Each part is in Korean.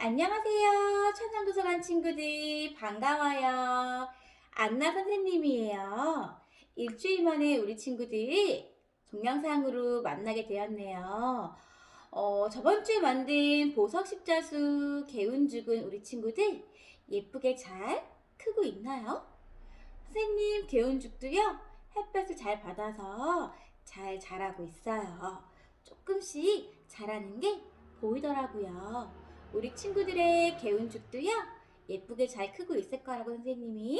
안녕하세요. 천상도서관 친구들 반가워요. 안나 선생님이에요. 일주일 만에 우리 친구들 동영상으로 만나게 되었네요. 저번 주에 만든 보석 십자수 개운죽은 우리 친구들 예쁘게 잘 크고 있나요? 선생님 개운죽도요, 햇볕을 잘 받아서 잘 자라고 있어요. 조금씩 자라는 게 보이더라고요. 우리 친구들의 개운죽도요, 예쁘게 잘 크고 있을 거라고 선생님이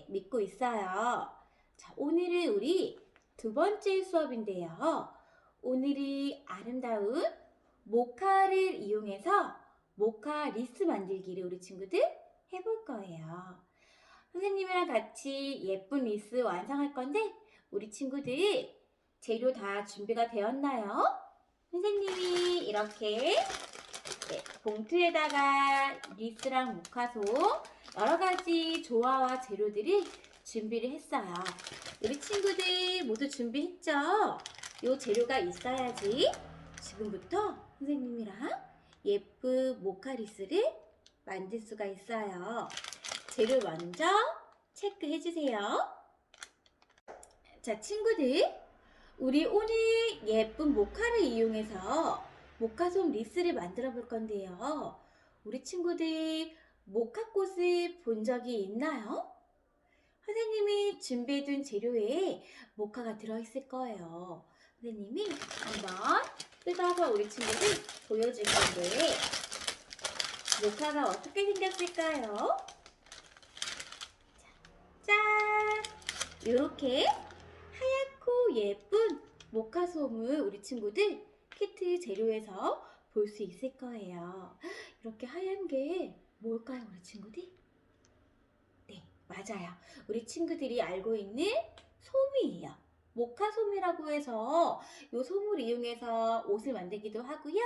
믿고 있어요. 자, 오늘은 우리 두 번째 수업인데요. 오늘이 아름다운 모카를 이용해서 모카 리스 만들기를 우리 친구들 해볼 거예요. 선생님이랑 같이 예쁜 리스 완성할 건데 우리 친구들 재료 다 준비가 되었나요? 선생님이 이렇게 봉투에다가 리스랑 모카솜 여러 가지 조화와 재료들을 준비를 했어요. 우리 친구들 모두 준비했죠? 요 재료가 있어야지 지금부터 선생님이랑 예쁜 모카 리스를 만들 수가 있어요. 재료 먼저 체크해 주세요. 자, 친구들, 우리 오늘 예쁜 모카를 이용해서 모카솜 리스를 만들어 볼 건데요. 우리 친구들 모카꽃을 본 적이 있나요? 선생님이 준비해둔 재료에 모카가 들어있을 거예요. 선생님이 한번 뜯어서 우리 친구들 보여줄 건데 모카가 어떻게 생겼을까요? 짠! 이렇게 하얗고 예쁜 모카솜을 우리 친구들 키트 재료에서 볼 수 있을 거예요. 이렇게 하얀 게 뭘까요, 우리 친구들? 네, 맞아요. 우리 친구들이 알고 있는 솜이에요. 모카솜이라고 해서 이 솜을 이용해서 옷을 만들기도 하고요.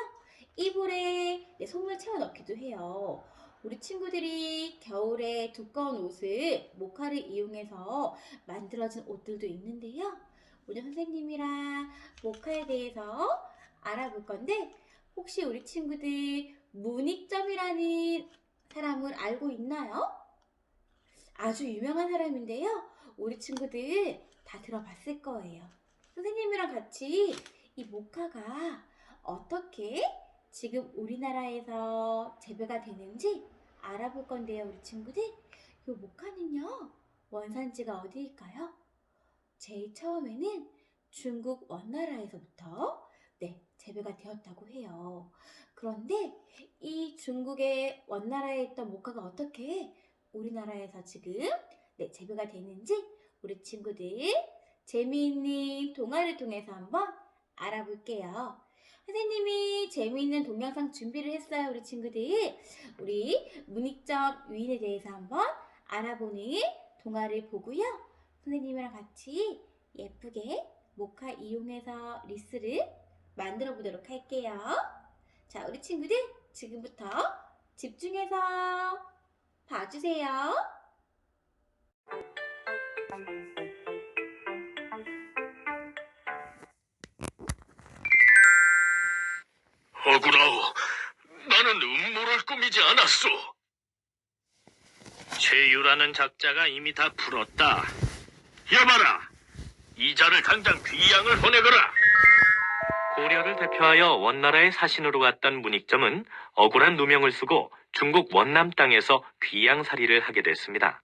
이불에 솜을 채워 넣기도 해요. 우리 친구들이 겨울에 두꺼운 옷을 모카를 이용해서 만들어진 옷들도 있는데요. 오늘 선생님이랑 모카에 대해서 알아볼 건데 혹시 우리 친구들 문익점이라는 사람을 알고 있나요? 아주 유명한 사람인데요. 우리 친구들 다 들어봤을 거예요. 선생님이랑 같이 이 모카가 어떻게 지금 우리나라에서 재배가 되는지 알아볼 건데요, 우리 친구들. 이 모카는요, 원산지가 어디일까요? 제일 처음에는 중국 원나라에서부터 재배가 되었다고 해요. 그런데 이 중국의 원나라에 있던 모카가 어떻게 우리나라에서 지금 재배가 되는지 우리 친구들 재미있는 동화를 통해서 한번 알아볼게요. 선생님이 재미있는 동영상 준비를 했어요, 우리 친구들. 우리 문익점 유인에 대해서 한번 알아보는 동화를 보고요. 선생님이랑 같이 예쁘게 모카 이용해서 리스를 만들어 보도록 할게요. 자, 우리 친구들 지금부터 집중해서 봐주세요. 억울하오. 나는 음모를 꾸미지 않았소. 최유라는 작자가 이미 다 풀었다. 여봐라. 이자를 당장 귀양을 보내거라. 고려를 대표하여 원나라의 사신으로 갔던 문익점은 억울한 누명을 쓰고 중국 원남 땅에서 귀양살이를 하게 됐습니다.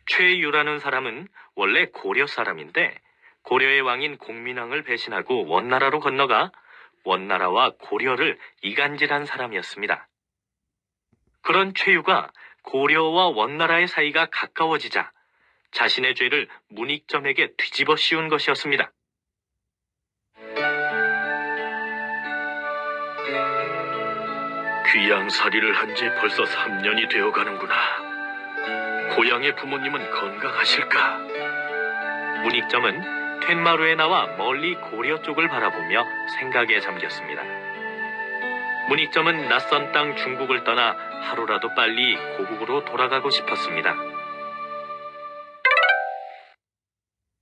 최유라는 사람은 원래 고려 사람인데 고려의 왕인 공민왕을 배신하고 원나라로 건너가 원나라와 고려를 이간질한 사람이었습니다. 그런 최유가 고려와 원나라의 사이가 가까워지자 자신의 죄를 문익점에게 뒤집어 씌운 것이었습니다. 귀양살이를 한 지 벌써 3년이 되어가는구나. 고향의 부모님은 건강하실까? 문익점은 툇마루에 나와 멀리 고려 쪽을 바라보며 생각에 잠겼습니다. 문익점은 낯선 땅 중국을 떠나 하루라도 빨리 고국으로 돌아가고 싶었습니다.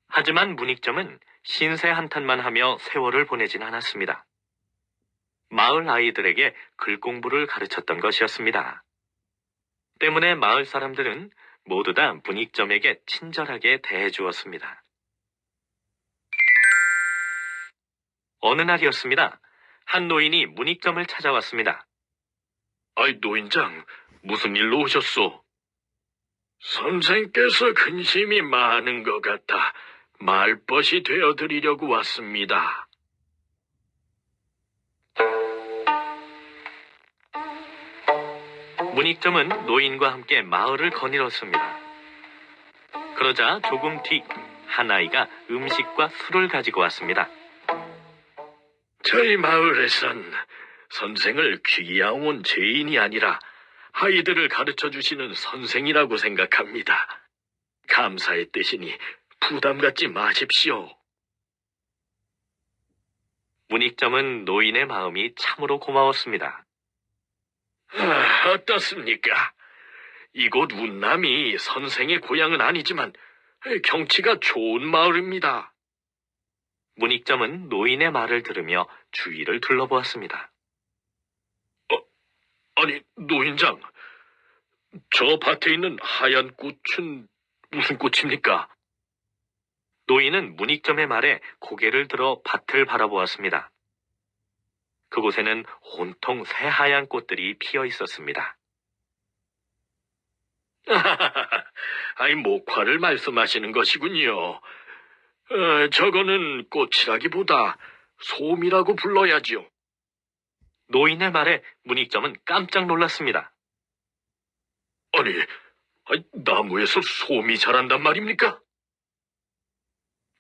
하지만 문익점은 신세 한탄만 하며 세월을 보내진 않았습니다. 마을 아이들에게 글 공부를 가르쳤던 것이었습니다. 때문에 마을 사람들은 모두 다 문익점에게 친절하게 대해주었습니다. 어느 날이었습니다. 한 노인이 문익점을 찾아왔습니다. 아이, 노인장, 무슨 일로 오셨소? 선생께서 근심이 많은 것 같아 말벗이 되어드리려고 왔습니다. 문익점은 노인과 함께 마을을 거닐었습니다. 그러자 조금 뒤 한 아이가 음식과 술을 가지고 왔습니다. 저희 마을에선 선생을 귀양온 죄인이 아니라 아이들을 가르쳐주시는 선생이라고 생각합니다. 감사의 뜻이니 부담 갖지 마십시오. 문익점은 노인의 마음이 참으로 고마웠습니다. 어떻습니까? 이곳 운남이 선생의 고향은 아니지만 경치가 좋은 마을입니다. 문익점은 노인의 말을 들으며 주위를 둘러보았습니다. 아니, 노인장, 저 밭에 있는 하얀 꽃은 무슨 꽃입니까? 노인은 문익점의 말에 고개를 들어 밭을 바라보았습니다. 그곳에는 온통 새하얀 꽃들이 피어 있었습니다. 아이, 목화를 말씀하시는 것이군요. 저거는 꽃이라기보다 솜이라고 불러야지요. 노인의 말에 문익점은 깜짝 놀랐습니다. 아니, 나무에서 솜이 자란단 말입니까?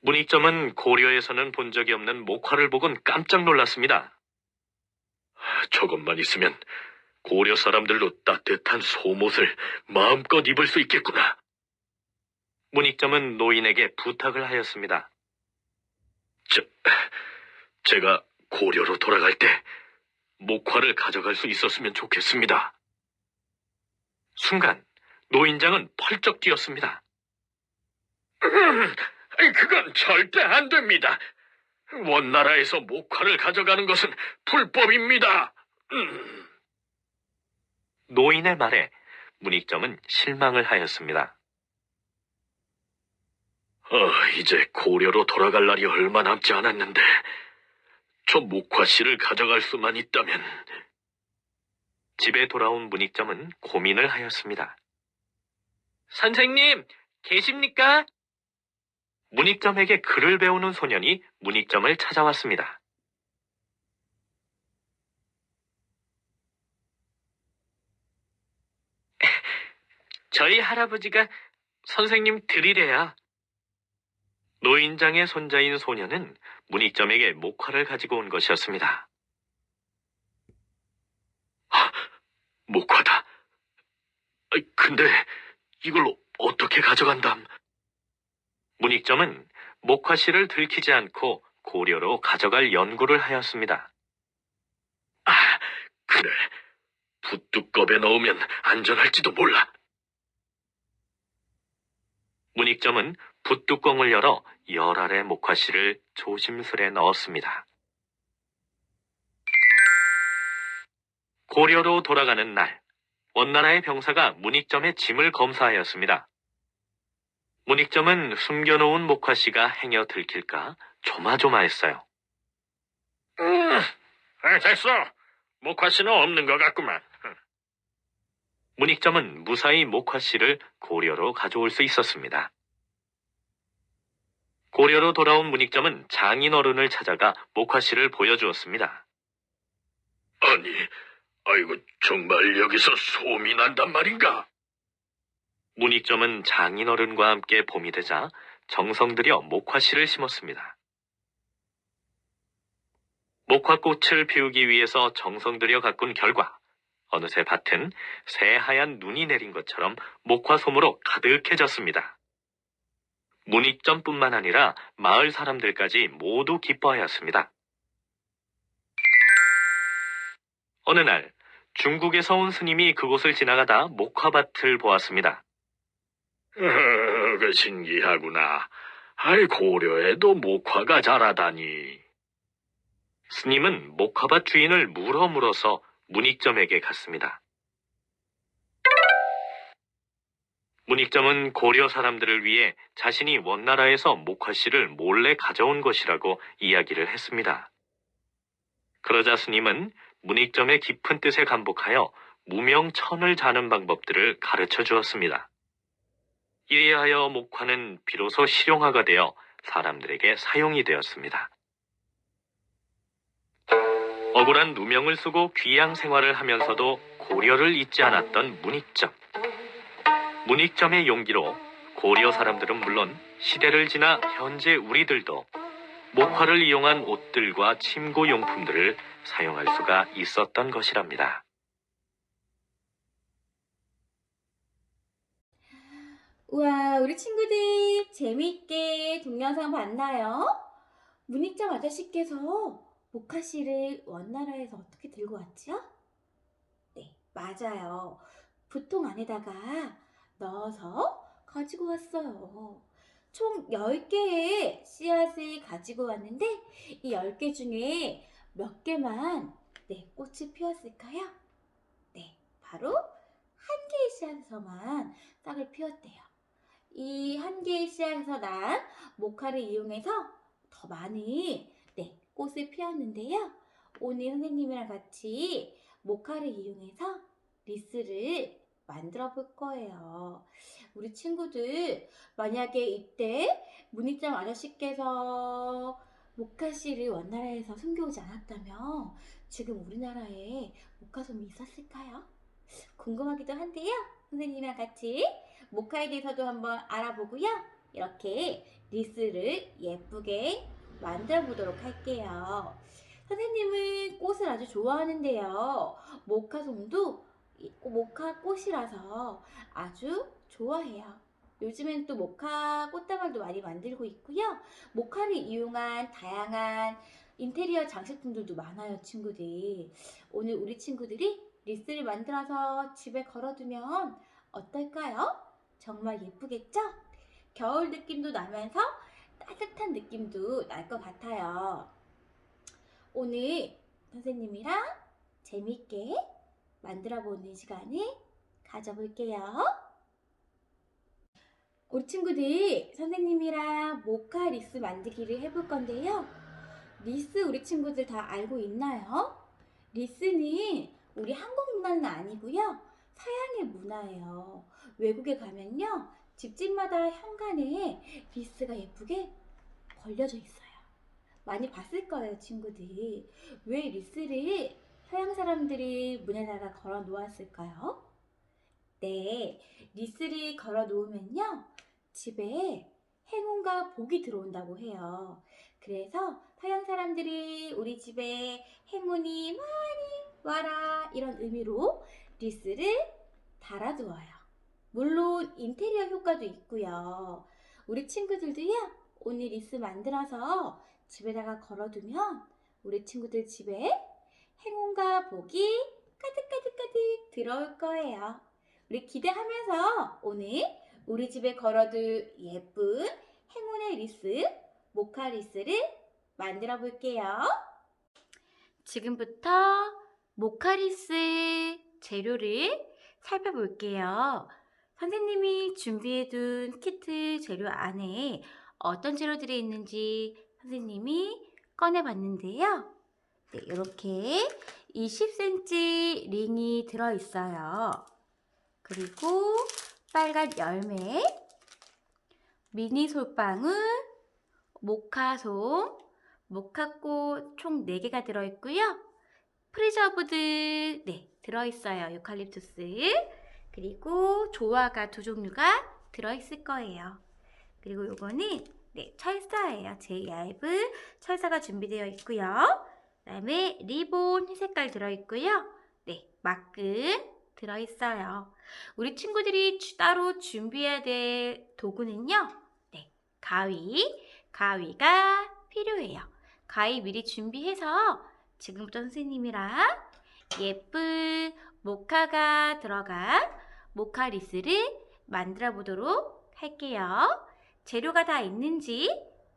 문익점은 고려에서는 본 적이 없는 목화를 보곤 깜짝 놀랐습니다. 저것만 있으면 고려 사람들도 따뜻한 솜옷을 마음껏 입을 수 있겠구나. 문익점은 노인에게 부탁을 하였습니다. 제가 고려로 돌아갈 때 목화를 가져갈 수 있었으면 좋겠습니다. 순간 노인장은 펄쩍 뛰었습니다. 그건 절대 안 됩니다. 원나라에서 목화를 가져가는 것은 불법입니다. 노인의 말에 문익점은 실망을 하였습니다. 이제 고려로 돌아갈 날이 얼마 남지 않았는데 저 목화씨를 가져갈 수만 있다면... 집에 돌아온 문익점은 고민을 하였습니다. 선생님, 계십니까? 문익점에게 글을 배우는 소년이 문익점을 찾아왔습니다. 저희 할아버지가 선생님 드리래요. 노인장의 손자인 소년은 문익점에게 목화를 가지고 온 것이었습니다. 목화다. 근데 이걸 어떻게 가져간담? 문익점은 목화씨를 들키지 않고 고려로 가져갈 연구를 하였습니다. 그래. 붓두껍에 넣으면 안전할지도 몰라. 문익점은 붓뚜껑을 열어 열 알의 목화씨를 조심스레 넣었습니다. 고려로 돌아가는 날, 원나라의 병사가 문익점의 짐을 검사하였습니다. 문익점은 숨겨놓은 목화씨가 행여 들킬까 조마조마했어요. 됐어. 목화씨는 없는 것 같구만. 문익점은 무사히 목화씨를 고려로 가져올 수 있었습니다. 고려로 돌아온 문익점은 장인어른을 찾아가 목화씨를 보여주었습니다. 아니, 아이고, 정말 여기서 솜이 난단 말인가? 문익점은 장인어른과 함께 봄이 되자 정성 들여 목화씨를 심었습니다. 목화꽃을 피우기 위해서 정성 들여 가꾼 결과 어느새 밭은 새하얀 눈이 내린 것처럼 목화솜으로 가득해졌습니다. 문익점뿐만 아니라 마을 사람들까지 모두 기뻐하였습니다. 어느 날 중국에서 온 스님이 그곳을 지나가다 목화밭을 보았습니다. 신기하구나. 고려에도 목화가 자라다니. 스님은 목화밭 주인을 물어서 문익점에게 갔습니다. 문익점은 고려 사람들을 위해 자신이 원나라에서 목화씨를 몰래 가져온 것이라고 이야기를 했습니다. 그러자 스님은 문익점의 깊은 뜻에 감복하여 무명천을 자는 방법들을 가르쳐 주었습니다. 이리하여 목화는 비로소 실용화가 되어 사람들에게 사용이 되었습니다. 억울한 누명을 쓰고 귀양 생활을 하면서도 고려를 잊지 않았던 문익점. 문익점의 용기로 고려 사람들은 물론 시대를 지나 현재 우리들도 목화를 이용한 옷들과 침구 용품들을 사용할 수가 있었던 것이랍니다. 우와, 우리 친구들 재미있게 동영상 봤나요? 문익점 아저씨께서 목화씨를 원나라에서 어떻게 들고 왔죠? 네, 맞아요. 부통 안에다가 넣어서 가지고 왔어요. 총 10개의 씨앗을 가지고 왔는데 이 10개 중에 몇 개만 꽃이 피었을까요? 네, 바로 한 개의 씨앗에서만 싹을 피웠대요. 이 한 개의 씨앗에서 난 목화를 이용해서 더 많은 꽃을 피웠는데요. 오늘 선생님이랑 같이 목화를 이용해서 리스를 만들어 볼 거예요. 우리 친구들 만약에 이때 문익점 아저씨께서 목화씨를 원나라에서 숨겨오지 않았다면 지금 우리나라에 목화솜이 있었을까요? 궁금하기도 한데요. 선생님이랑 같이 목화에 대해서도 한번 알아보고요. 이렇게 리스를 예쁘게 만들어 보도록 할게요. 선생님은 꽃을 아주 좋아하는데요. 목화솜도 목화 꽃이라서 아주 좋아해요. 요즘엔 또 목화 꽃다발도 많이 만들고 있고요. 목화를 이용한 다양한 인테리어 장식품들도 많아요, 친구들. 오늘 우리 친구들이 리스를 만들어서 집에 걸어두면 어떨까요? 정말 예쁘겠죠? 겨울 느낌도 나면서 따뜻한 느낌도 날 것 같아요. 오늘 선생님이랑 재밌게 만들어보는 시간을 가져볼게요. 우리 친구들 선생님이랑 목화 리스 만들기를 해볼 건데요. 리스 우리 친구들 다 알고 있나요? 리스는 우리 한국 문화는 아니고요. 서양의 문화예요. 외국에 가면요. 집집마다 현관에 리스가 예쁘게 걸려져 있어요. 많이 봤을 거예요, 친구들. 왜 리스를 서양 사람들이 문에다가 걸어 놓았을까요? 네, 리스를 걸어 놓으면요. 집에 행운과 복이 들어온다고 해요. 그래서 서양 사람들이 우리 집에 행운이 많이 와라 이런 의미로 리스를 달아두어요. 물론 인테리어 효과도 있고요. 우리 친구들도요. 오늘 리스 만들어서 집에다가 걸어두면 우리 친구들 집에 행운과 복이 가득 들어올 거예요. 우리 기대하면서 오늘 우리 집에 걸어둘 예쁜 행운의 리스, 목화 리스를 만들어 볼게요. 지금부터 목화 리스 재료를 살펴볼게요. 선생님이 준비해둔 키트 재료 안에 어떤 재료들이 있는지 선생님이 꺼내봤는데요. 네, 이렇게 20cm 링이 들어있어요. 그리고 빨간 열매, 미니 솔방울, 목화솜, 목화꽃 총 4개가 들어있고요. 프리저브드 들어있어요. 유칼립투스. 그리고 조화가 2종류가 들어있을 거예요. 그리고 요거는 철사예요. 제일 얇은 철사가 준비되어 있고요. 그 다음에 리본 흰색깔 들어있고요. 막근 들어있어요. 우리 친구들이 따로 준비해야 될 도구는요. 가위가 필요해요. 가위 미리 준비해서 지금부터 선생님이랑 예쁜 목화가 들어간 목화 리스를 만들어 보도록 할게요. 재료가 다 있는지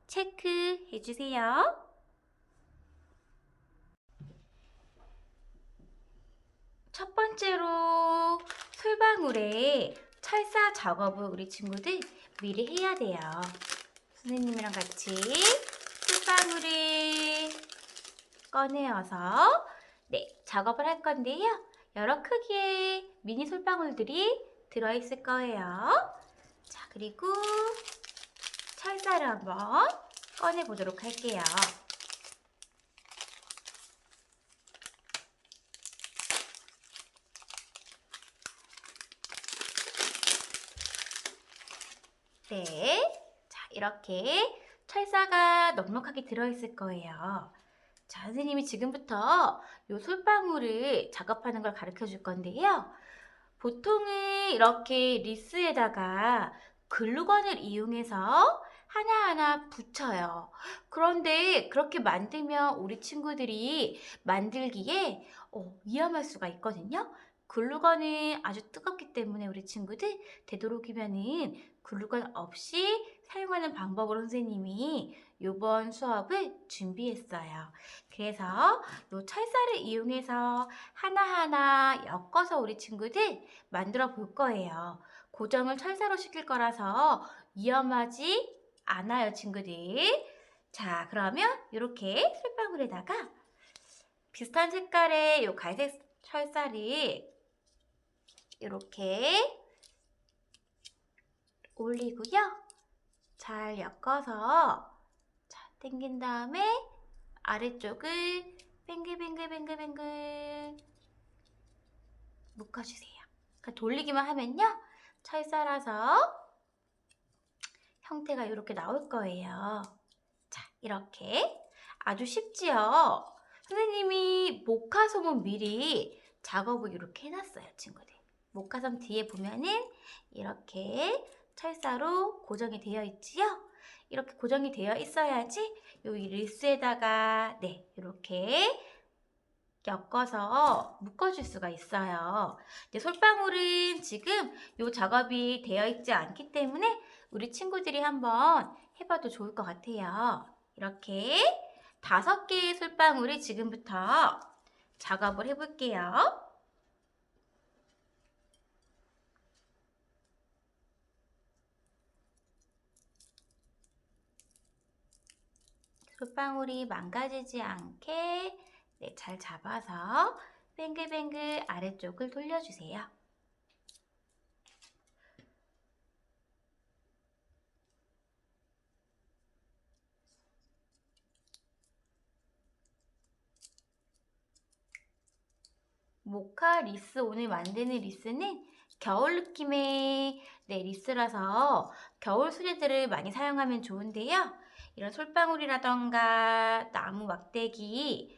체크해 주세요. 첫 번째로 솔방울에 철사 작업을 우리 친구들 미리 해야 돼요. 선생님이랑 같이 솔방울을 꺼내어서 작업을 할 건데요. 여러 크기의 미니 솔방울들이 들어있을 거예요. 자, 그리고 철사를 한번 꺼내 보도록 할게요. 네, 자, 이렇게 철사가 넉넉하게 들어있을 거예요. 자, 선생님이 지금부터 이 솔방울을 작업하는 걸 가르쳐 줄 건데요. 보통은 이렇게 리스에다가 글루건을 이용해서 하나하나 붙여요. 그런데 그렇게 만들면 우리 친구들이 만들기에 위험할 수가 있거든요. 글루건은 아주 뜨겁기 때문에 우리 친구들 되도록이면은 글루건 없이 사용하는 방법으로 선생님이 이번 수업을 준비했어요. 그래서 이 철사를 이용해서 하나하나 엮어서 우리 친구들 만들어 볼 거예요. 고정을 철사로 시킬 거라서 위험하지 않아요, 친구들. 자, 그러면 이렇게 솔방울에다가 비슷한 색깔의 이 갈색 철사를 이렇게 올리고요. 잘 엮어서 당긴 다음에 아래쪽을 뱅글뱅글뱅글뱅글 묶어주세요. 그러니까 돌리기만 하면요. 철사라서 형태가 이렇게 나올 거예요. 자, 이렇게 아주 쉽지요. 선생님이 모카솜은 미리 작업을 이렇게 해놨어요, 친구들. 모카솜 뒤에 보면은 이렇게 철사로 고정이 되어 있지요. 이렇게 고정이 되어 있어야지 여기 리스에다가 이렇게 엮어서 묶어줄 수가 있어요. 근데 솔방울은 지금 이 작업이 되어 있지 않기 때문에 우리 친구들이 한번 해봐도 좋을 것 같아요. 이렇게 5개의 솔방울을 지금부터 작업을 해볼게요. 솔방울이 망가지지 않게 잘 잡아서 뱅글뱅글 아래쪽을 돌려주세요. 모카 리스, 오늘 만드는 리스는 겨울 느낌의 리스라서 겨울 소재들을 많이 사용하면 좋은데요. 이런 솔방울이라던가 나무 막대기,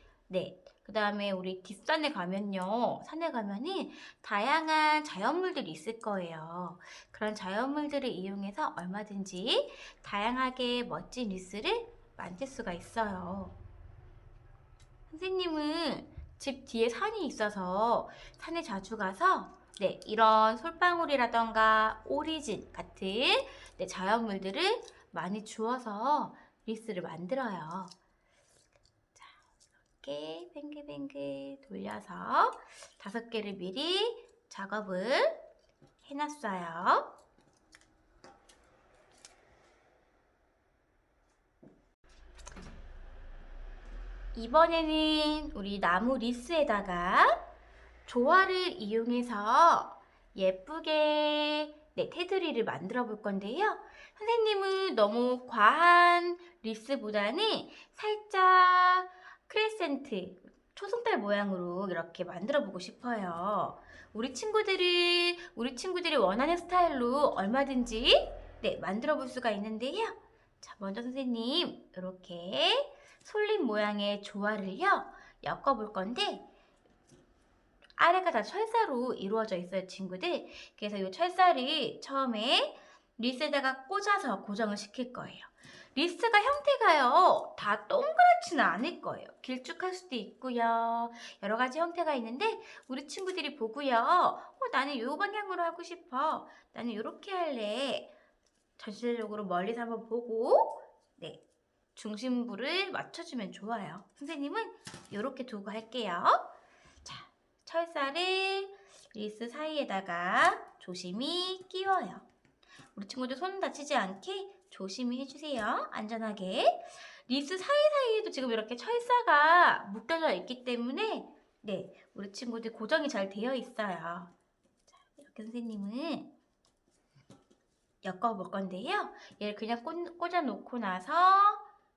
그 다음에 우리 뒷산에 가면요. 산에 가면은 다양한 자연물들이 있을 거예요. 그런 자연물들을 이용해서 얼마든지 다양하게 멋진 리스를 만들 수가 있어요. 선생님은 집 뒤에 산이 있어서 산에 자주 가서 이런 솔방울이라던가 오리진 같은 자연물들을 많이 주워서 리스를 만들어요. 자, 이렇게 뱅글뱅글 돌려서 5개를 미리 작업을 해놨어요. 이번에는 우리 나무 리스에다가 조화를 이용해서 예쁘게 테두리를 만들어 볼 건데요. 선생님은 너무 과한 리스보다는 살짝 크레센트, 초승달 모양으로 이렇게 만들어 보고 싶어요. 우리 친구들이 원하는 스타일로 얼마든지 만들어 볼 수가 있는데요. 자, 먼저 선생님 이렇게 솔잎 모양의 조화를요 엮어 볼 건데 아래가 다 철사로 이루어져 있어요, 친구들. 그래서 이 철사를 처음에 리스에다가 꽂아서 고정을 시킬 거예요. 리스가 형태가요 다 동그랗지는 않을 거예요. 길쭉할 수도 있고요. 여러 가지 형태가 있는데 우리 친구들이 보고요. 나는 이 방향으로 하고 싶어. 나는 이렇게 할래. 전체적으로 멀리서 한번 보고 중심부를 맞춰주면 좋아요. 선생님은 이렇게 두고 할게요. 자, 철사를 리스 사이에다가 조심히 끼워요. 우리 친구들 손 다치지 않게 조심히 해주세요. 안전하게. 리스 사이사이에도 지금 이렇게 철사가 묶여져 있기 때문에 네, 우리 친구들 고정이 잘 되어 있어요. 자, 이렇게 선생님은 엮어 볼 건데요. 얘를 그냥 꽂아 놓고 나서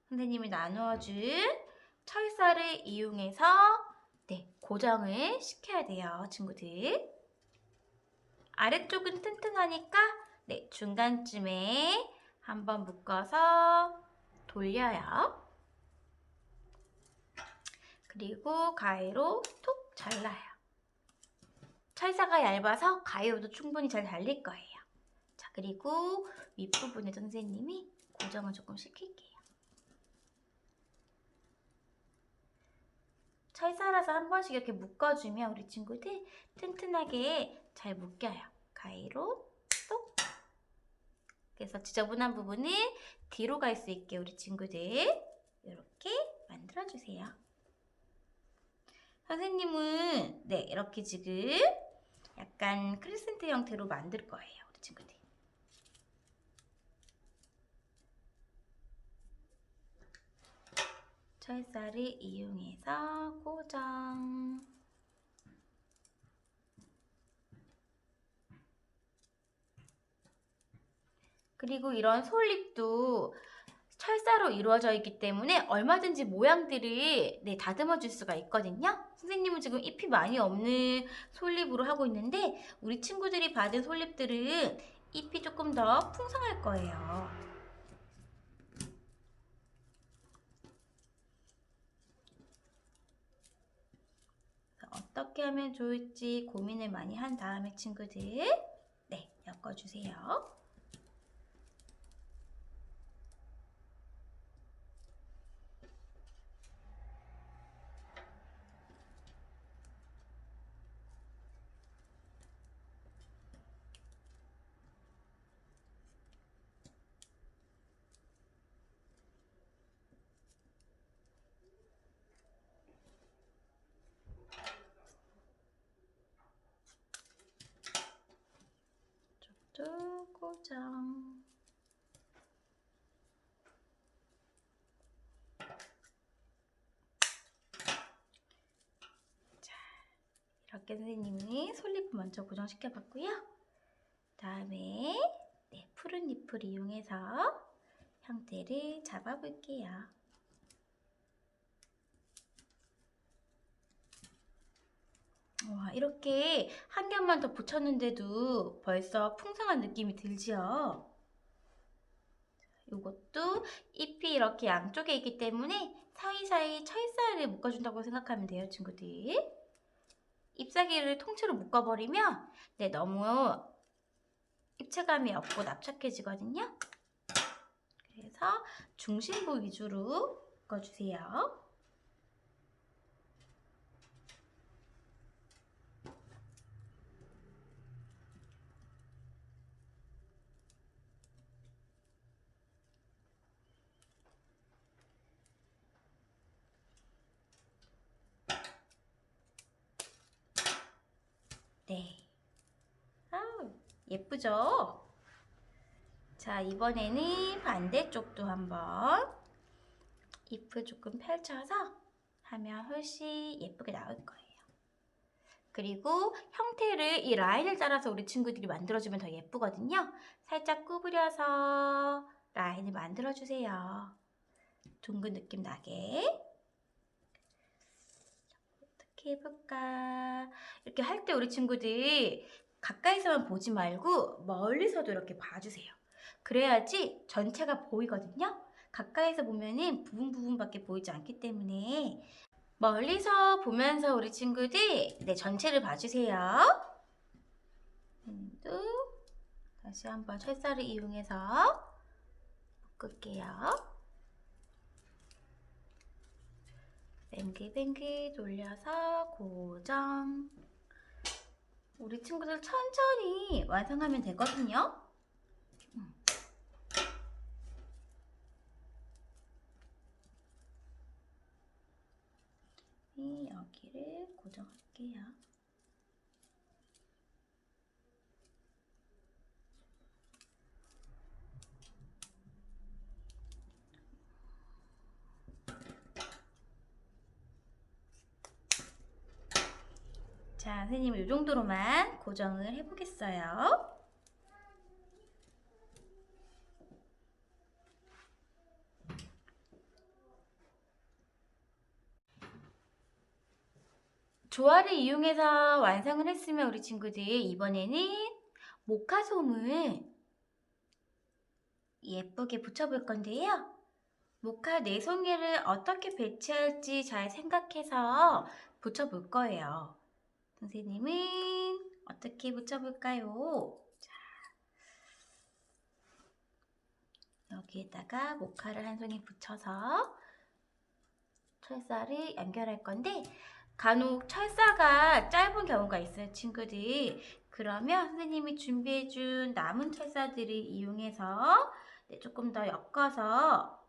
선생님이 나누어준 철사를 이용해서 네, 고정을 시켜야 돼요, 친구들. 아래쪽은 튼튼하니까 네, 중간쯤에 한번 묶어서 돌려요. 그리고 가위로 톡 잘라요. 철사가 얇아서 가위로도 충분히 잘 잘릴 거예요. 자, 그리고 윗부분에 선생님이 고정을 조금 시킬게요. 철사라서 한 번씩 이렇게 묶어주면 우리 친구들 튼튼하게 잘 묶여요. 가위로 쏙. 그래서 지저분한 부분은 뒤로 갈 수 있게 우리 친구들 이렇게 만들어주세요. 선생님은 네, 이렇게 지금 약간 크리센트 형태로 만들 거예요, 우리 친구들. 철사를 이용해서 고정. 그리고 이런 솔잎도 철사로 이루어져 있기 때문에 얼마든지 모양들을 네, 다듬어 줄 수가 있거든요. 선생님은 지금 잎이 많이 없는 솔잎으로 하고 있는데 우리 친구들이 받은 솔잎들은 잎이 조금 더 풍성할 거예요. 어떻게 하면 좋을지 고민을 많이 한 다음에 친구들 네, 엮어주세요. 쭉 고정. 자, 이렇게 선생님이 솔잎 먼저 고정시켜 봤고요. 다음에 네, 푸른 잎을 이용해서 형태를 잡아 볼게요. 와, 이렇게 한 겹만 더 붙였는데도 벌써 풍성한 느낌이 들지요? 이것도 잎이 이렇게 양쪽에 있기 때문에 사이사이 철사를 묶어준다고 생각하면 돼요, 친구들. 잎사귀를 통째로 묶어버리면 네, 너무 입체감이 없고 납작해지거든요. 그래서 중심부 위주로 묶어주세요. 네. 아우, 예쁘죠? 자, 이번에는 반대쪽도 한번 잎을 조금 펼쳐서 하면 훨씬 예쁘게 나올 거예요. 그리고 형태를 이 라인을 따라서 우리 친구들이 만들어주면 더 예쁘거든요. 살짝 구부려서 라인을 만들어주세요. 둥근 느낌 나게. 어떻게 해볼까? 이렇게 할 때 우리 친구들 가까이서만 보지 말고 멀리서도 이렇게 봐주세요. 그래야지 전체가 보이거든요. 가까이서 보면은 부분밖에 보이지 않기 때문에 멀리서 보면서 우리 친구들 네, 전체를 봐주세요. 또 다시 한번 철사를 이용해서 묶을게요. 뱅글뱅글 돌려서 고정. 우리 친구들 천천히 완성하면 되거든요. 여기를 고정할게요. 자, 선생님은 이 정도로만 고정을 해보겠어요. 조화를 이용해서 완성을 했으면 우리 친구들 이번에는 모카솜을 예쁘게 붙여볼 건데요. 모카 4송이를 어떻게 배치할지 잘 생각해서 붙여볼 거예요. 선생님은 어떻게 붙여볼까요? 자, 여기에다가 모카를 한 송이 붙여서 철사를 연결할 건데 간혹 철사가 짧은 경우가 있어요, 친구들. 그러면 선생님이 준비해준 남은 철사들을 이용해서 조금 더 엮어서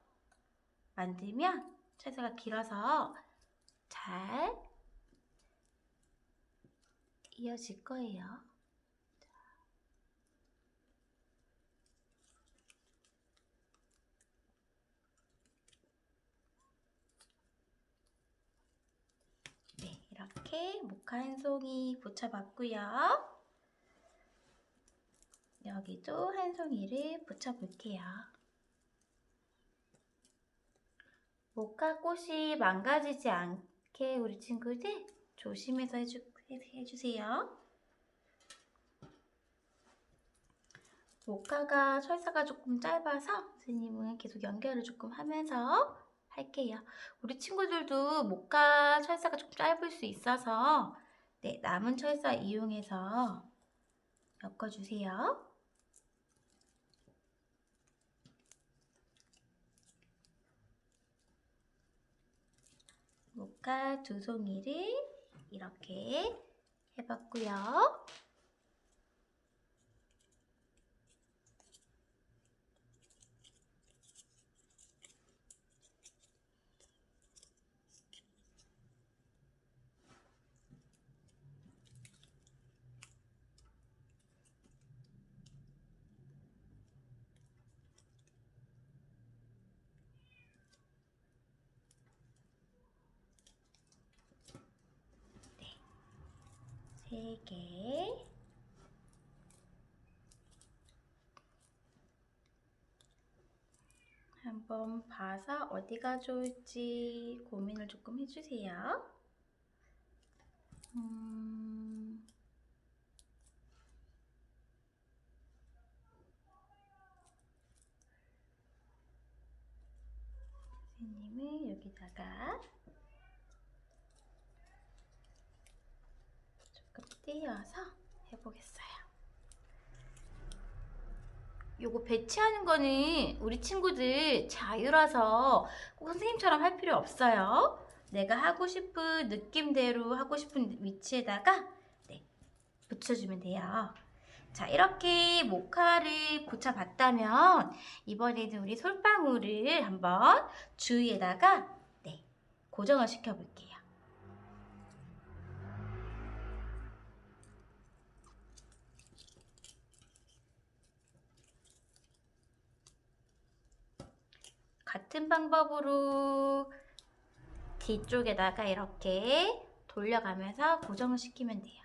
만들면 철사가 길어서 잘 이어질 거예요. 네, 이렇게 모카 한 송이 붙여봤고요. 여기도 한 송이를 붙여볼게요. 모카 꽃이 망가지지 않게 우리 친구들 조심해서 해주세요. 모카가 철사가 조금 짧아서 선생님은 계속 연결을 조금 하면서 할게요. 우리 친구들도 모카 철사가 조금 짧을 수 있어서 네, 남은 철사 이용해서 엮어주세요. 모카 2송이를 이렇게 해봤고요. 네, 3개. 한번 봐서 어디가 좋을지 고민을 조금 해주세요. 선생님은 여기다가 조금 띄어서 해보겠어요. 요거 배치하는 거는 우리 친구들 자유라서 꼭 선생님처럼 할 필요 없어요. 내가 하고 싶은 느낌대로 하고 싶은 위치에다가 네, 붙여주면 돼요. 자, 이렇게 모카를 붙여봤다면 이번에는 우리 솔방울을 한번 주위에다가 네, 고정을 시켜볼게요. 같은 방법으로 뒤쪽에다가 이렇게 돌려가면서 고정을 시키면 돼요.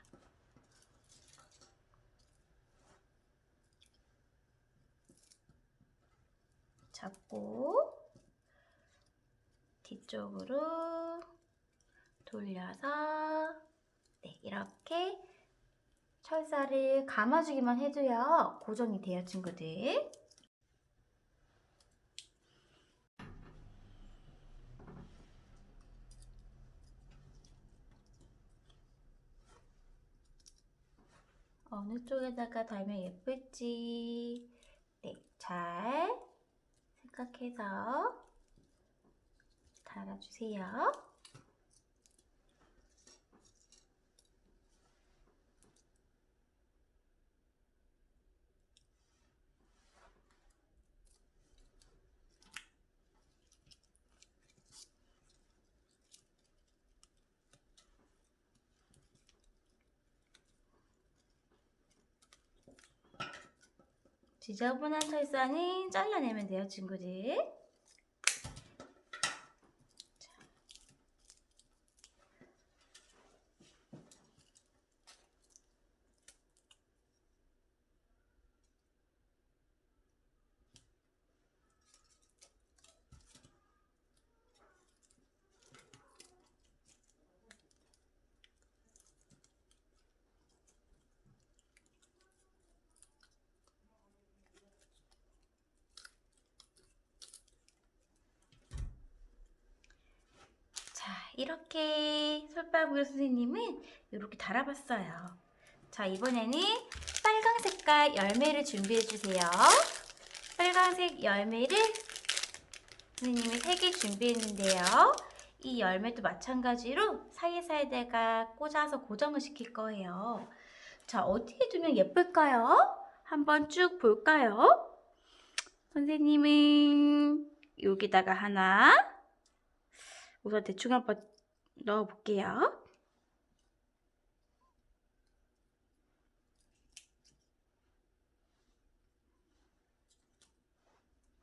잡고 뒤쪽으로 돌려서 네, 이렇게 철사를 감아주기만 해도요 고정이 돼요, 친구들. 어느 쪽에다가 달면 예쁠지 네, 잘 생각해서 달아주세요. 지저분한 철사는 잘라내면 돼요, 친구들. 이렇게 솔방울 선생님은 이렇게 달아봤어요. 자, 이번에는 빨강 색깔 열매를 준비해 주세요. 빨간색 열매를 선생님이 3개 준비했는데요. 이 열매도 마찬가지로 사이사이에다가 꽂아서 고정을 시킬 거예요. 자, 어디에 두면 예쁠까요? 한번 쭉 볼까요? 선생님은 여기다가 하나, 우선 대충 한번 넣어 볼게요.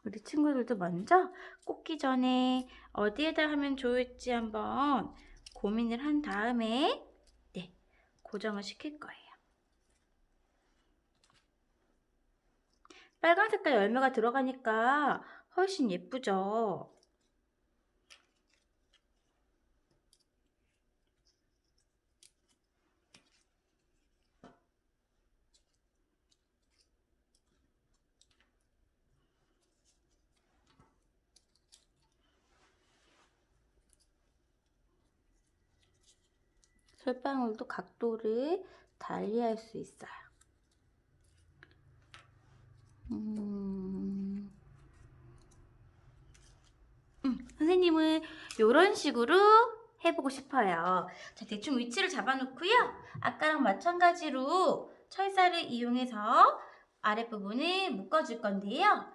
우리 친구들도 먼저 꽂기 전에 어디에다 하면 좋을지 한번 고민을 한 다음에 고정을 시킬 거예요. 빨간 색깔 열매가 들어가니까 훨씬 예쁘죠? 솔방울도 각도를 달리할 수 있어요. 선생님은 이런 식으로 해보고 싶어요. 자, 대충 위치를 잡아놓고요. 아까랑 마찬가지로 철사를 이용해서 아랫부분을 묶어줄 건데요.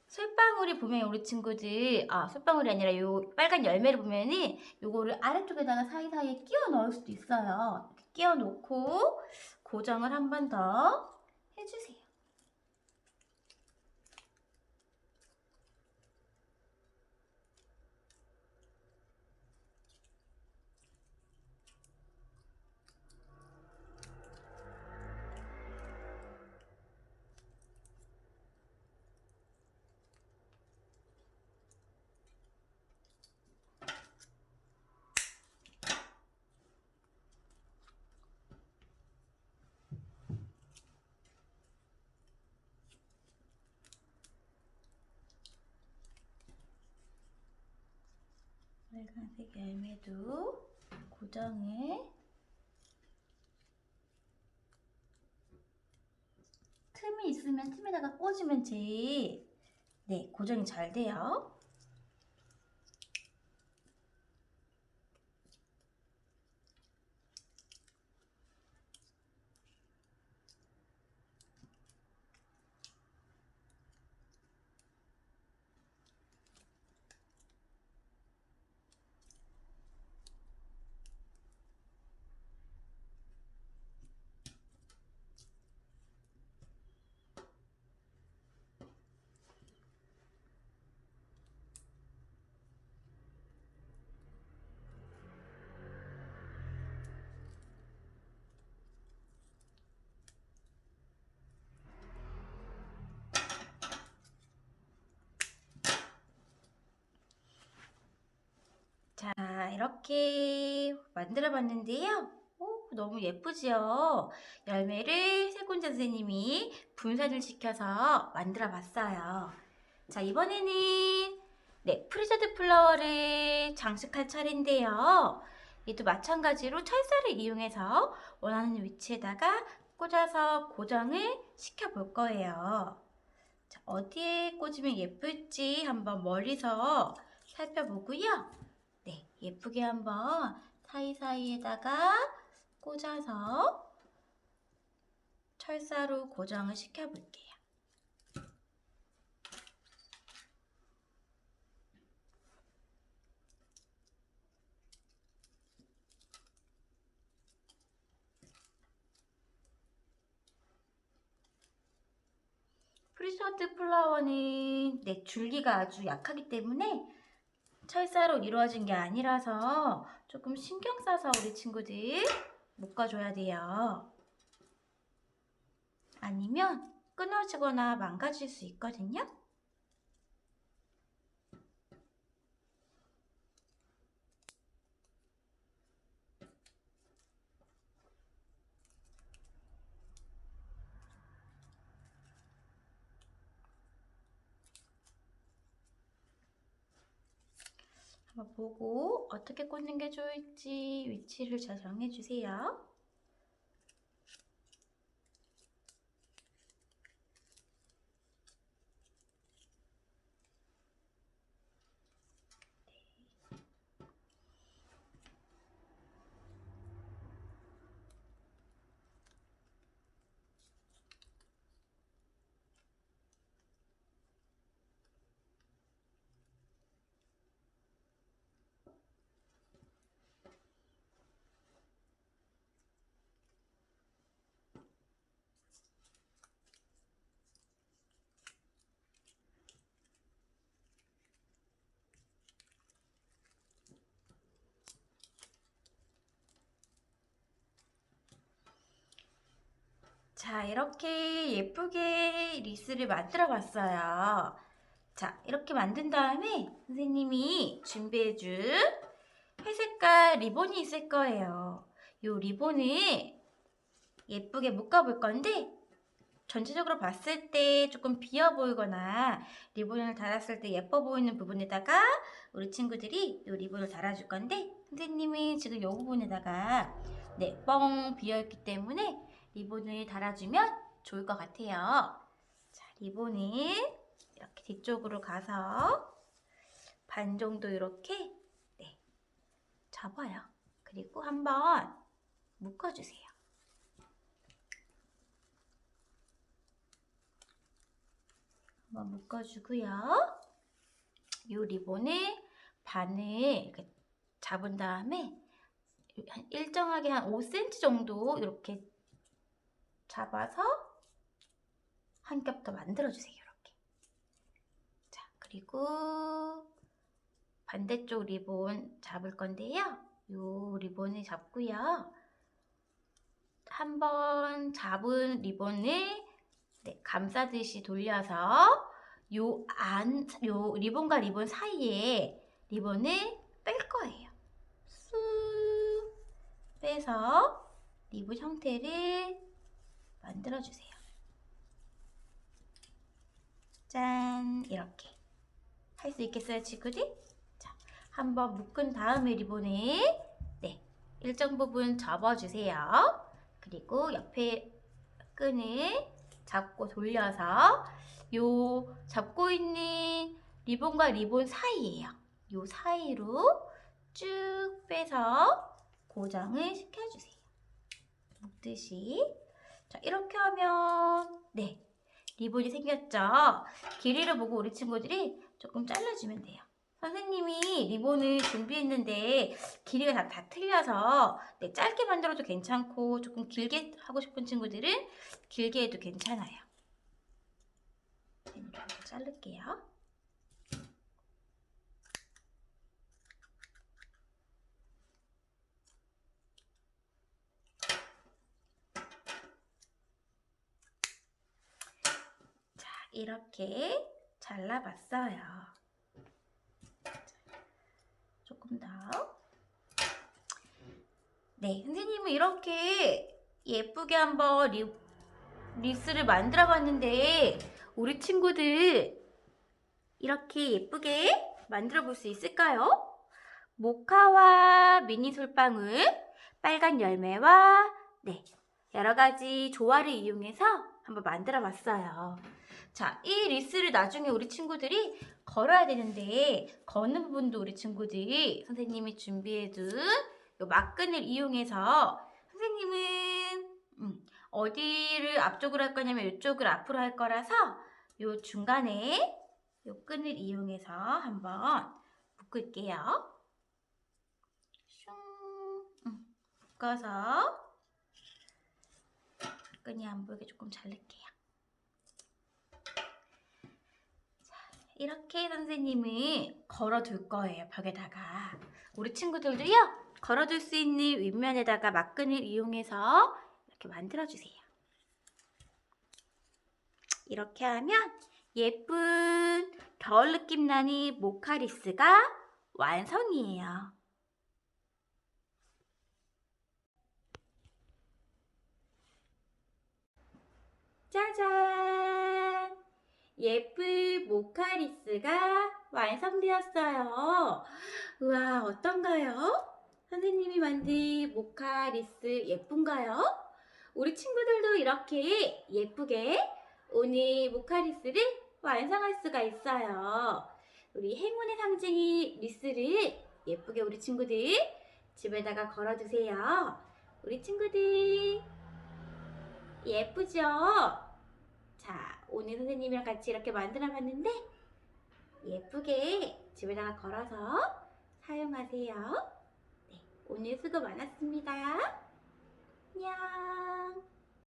솔방울이 보면 우리 친구들, 솔방울이 아니라 요 빨간 열매를 보면은 요거를 아래쪽에다가 사이사이에 끼워 넣을 수도 있어요. 이렇게 끼워 놓고 고정을 한 번 더 해주세요. 빨간색 열매도 고정을 틈이 있으면 틈에다가 꽂으면 제일 고정이 잘 돼요. 자, 이렇게 만들어 봤는데요. 너무 예쁘지요? 열매를 세곤자 선생님이 분산을 시켜서 만들어 봤어요. 자, 이번에는 프리저드 플라워를 장식할 차례인데요. 얘도 마찬가지로 철사를 이용해서 원하는 위치에다가 꽂아서 고정을 시켜 볼 거예요. 자, 어디에 꽂으면 예쁠지 한번 멀리서 살펴보고요. 예쁘게 한번 사이사이에다가 꽂아서 철사로 고정을 시켜볼게요. 프리셔드 플라워는 줄기가 아주 약하기 때문에 철사로 이루어진 게 아니라서 조금 신경 써서 우리 친구들 묶어줘야 돼요. 아니면 끊어지거나 망가질 수 있거든요. 한번 보고 어떻게 꽂는 게 좋을지 위치를 잘 정해주세요. 자, 이렇게 예쁘게 리스를 만들어 봤어요. 자, 이렇게 만든 다음에 선생님이 준비해준 회색깔 리본이 있을 거예요. 이 리본을 예쁘게 묶어볼 건데 전체적으로 봤을 때 조금 비어 보이거나 리본을 달았을 때 예뻐 보이는 부분에다가 우리 친구들이 이 리본을 달아줄 건데 선생님이 지금 이 부분에다가 네, 뻥 비어있기 때문에 리본을 달아주면 좋을 것 같아요. 자, 리본을 이렇게 뒤쪽으로 가서 반 정도 이렇게 네, 접어요. 그리고 한번 묶어주세요. 한번 묶어주고요. 이 리본을 반을 이렇게 잡은 다음에 일정하게 한 5cm 정도 이렇게 잡아서 한 겹 더 만들어주세요. 이렇게. 자, 그리고 반대쪽 리본 잡을 건데요. 이 리본을 잡고요. 한번 잡은 리본을 네, 감싸듯이 돌려서 요 리본과 리본 사이에 리본을 뺄 거예요. 쑥 빼서 리본 형태를 만들어주세요. 짠! 이렇게. 할 수 있겠어요, 친구들? 자, 한번 묶은 다음에 리본을 네, 일정 부분 접어주세요. 그리고 옆에 끈을 잡고 돌려서 요 잡고 있는 리본과 리본 사이예요. 요 사이로 쭉 빼서 고정을 시켜주세요. 묶듯이. 자, 이렇게 하면 네, 리본이 생겼죠? 길이를 보고 우리 친구들이 조금 잘라주면 돼요. 선생님이 리본을 준비했는데 길이가 다 틀려서 네, 짧게 만들어도 괜찮고 조금 길게 하고 싶은 친구들은 길게 해도 괜찮아요. 좀 더 자를게요. 자, 이렇게 잘라봤어요. 조금 더. 네, 선생님은 이렇게 예쁘게 한번 리스를 만들어 봤는데 우리 친구들 이렇게 예쁘게 만들어 볼 수 있을까요? 모카와 미니 솔방울, 빨간 열매와 네, 여러 가지 조화를 이용해서 한번 만들어 봤어요. 자, 이 리스를 나중에 우리 친구들이 걸어야 되는데 거는 부분도 우리 친구들이 선생님이 준비해둔 요 막끈을 이용해서 선생님은 어디를 앞쪽으로 할 거냐면 이쪽을 앞으로 할 거라서 요 중간에 요 끈을 이용해서 한번 묶을게요. 묶어서 끈이 안 보이게 조금 자를게요. 자, 이렇게 선생님이 걸어둘 거예요. 벽에다가. 우리 친구들도요. 걸어둘 수 있는 윗면에다가 막끈을 이용해서 이렇게 만들어주세요. 이렇게 하면 예쁜 겨울 느낌 나는 모카리스가 완성이에요. 짜잔! 예쁜 모카리스가 완성되었어요. 우와, 어떤가요? 선생님이 만든 모카리스 예쁜가요? 우리 친구들도 이렇게 예쁘게 오늘 모카리스를 완성할 수가 있어요. 우리 행운의 상징이 리스를 예쁘게 우리 친구들 집에다가 걸어두세요. 우리 친구들 예쁘죠? 자, 오늘 선생님이랑 같이 이렇게 만들어 봤는데 예쁘게 집에다가 걸어서 사용하세요. 네, 오늘 수고 많았습니다. 안녕.